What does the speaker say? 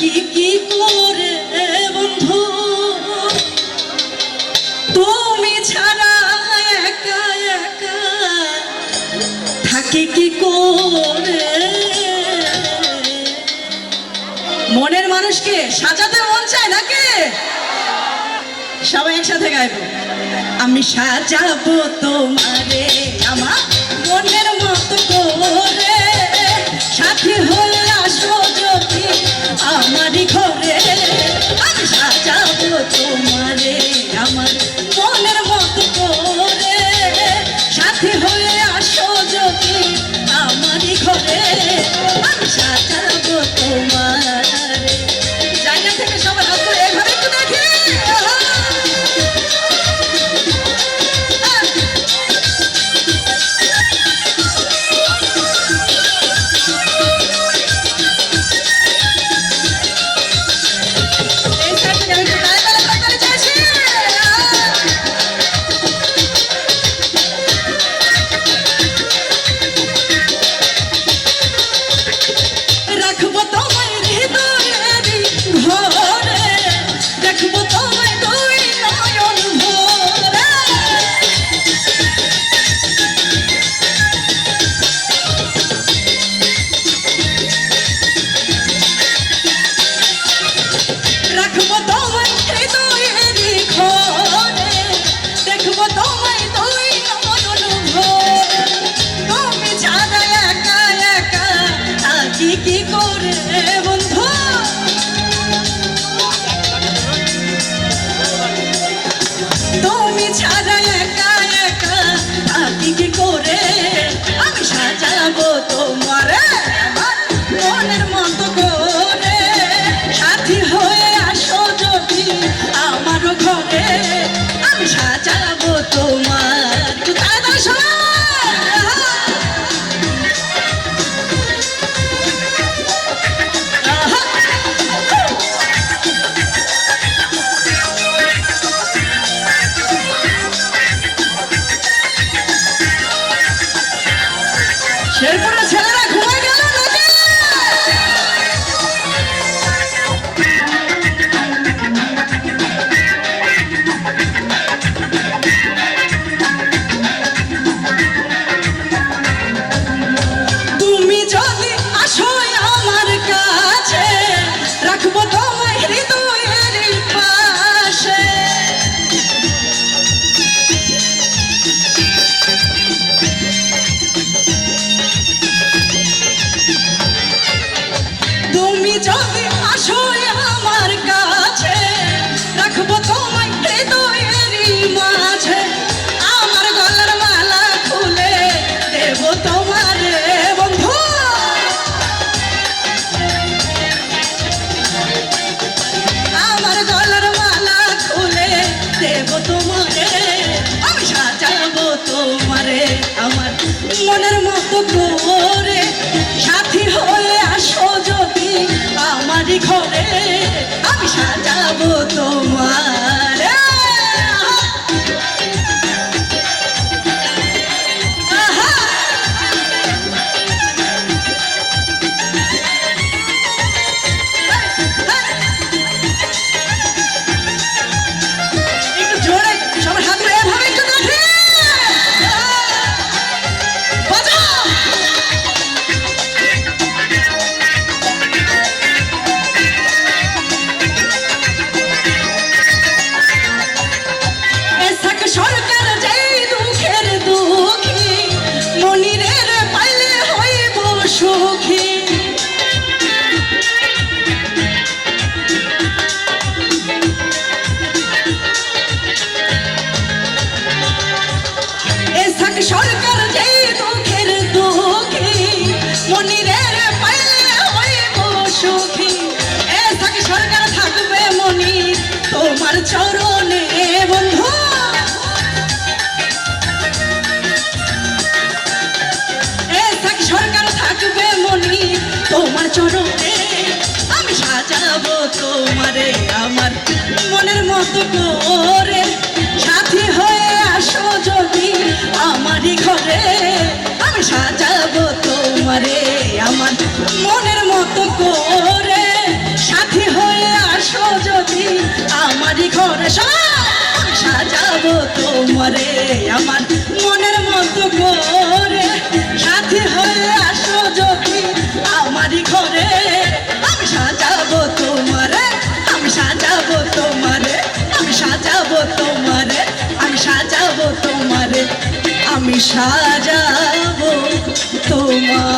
থাকি কি করে বন্ধু তুমি ছাড়া একা একা থাকি কি করে মনের মানুষকে সাজাতে মন চায় নাকি সবাই একসাথে গাইবো আমি সাজাবো তোমারে আমার মনের মতো করে সাথী হয়ে আসো যদি আমারই ঘরে আমি সাজাবো তোমারে আমার মনের মতো করে সাথী হয়ে আসো যদি আমারই ঘরে আমি সাজাবো তোমারে জায়গা থেকে সবার হাত করে এভাবে একটু দেখি কি করে বন্ধু তুমি ছাড়া একা একা থাকি কি করে আমি সাজাবো তোমারে মনের মতো করে সাথী হয়ে আসো যদি আমার ঘরে আমি সাজাবো তোমার শেরপুরের ছেলেরা ঘুমায় গেল তুমি যদি আসো আমার কাছে রাখবো তোমায় হৃদয়ের পাশে তুমি যদি আসো আমার কাছে রাখবো তোমায় হৃদয়েরই মাঝে আমার গলার মালা খুলে দেব তোমারে বন্ধু আমার গলার মালা খুলে দেব তোমারে আমি সাজাবো তোমারে আমার মনের মতো করে সাথী হয়ে আসো যদি আমারই ঘরে আমি সাজাবো তোমার একটু জোরে সবার হাত ধরে এভাবে একটু দেখি সরকার যেই দুঃখের দুঃখী মনিরের পাইলে হইব সুখী সরকার যেই দুঃখের দুঃখী মনিরের পাইলে হইব সুখী সরকার থাকবে মনি তোমার চরণে বন্ধু সরকার থাকবে মনি তোমার চরণে আমি সাজাবো তোমারে আমার মনের মতো করে সাথী হয়ে আসো যদি আমারই ঘরে আমি সাজাবো তোমারে আমার মনের মতো করে সাথী আমি সাজাবো তোমারে আমার মনের মতো করে, সাথী হয়ে আসো যদি আমারই ঘরে। আমি সাজাবো তোমারে, আমি সাজাবো তোমারে, আমি সাজাবো তোমারে, আমি সাজাবো তোমারে, আমি সাজাবো তোমারে।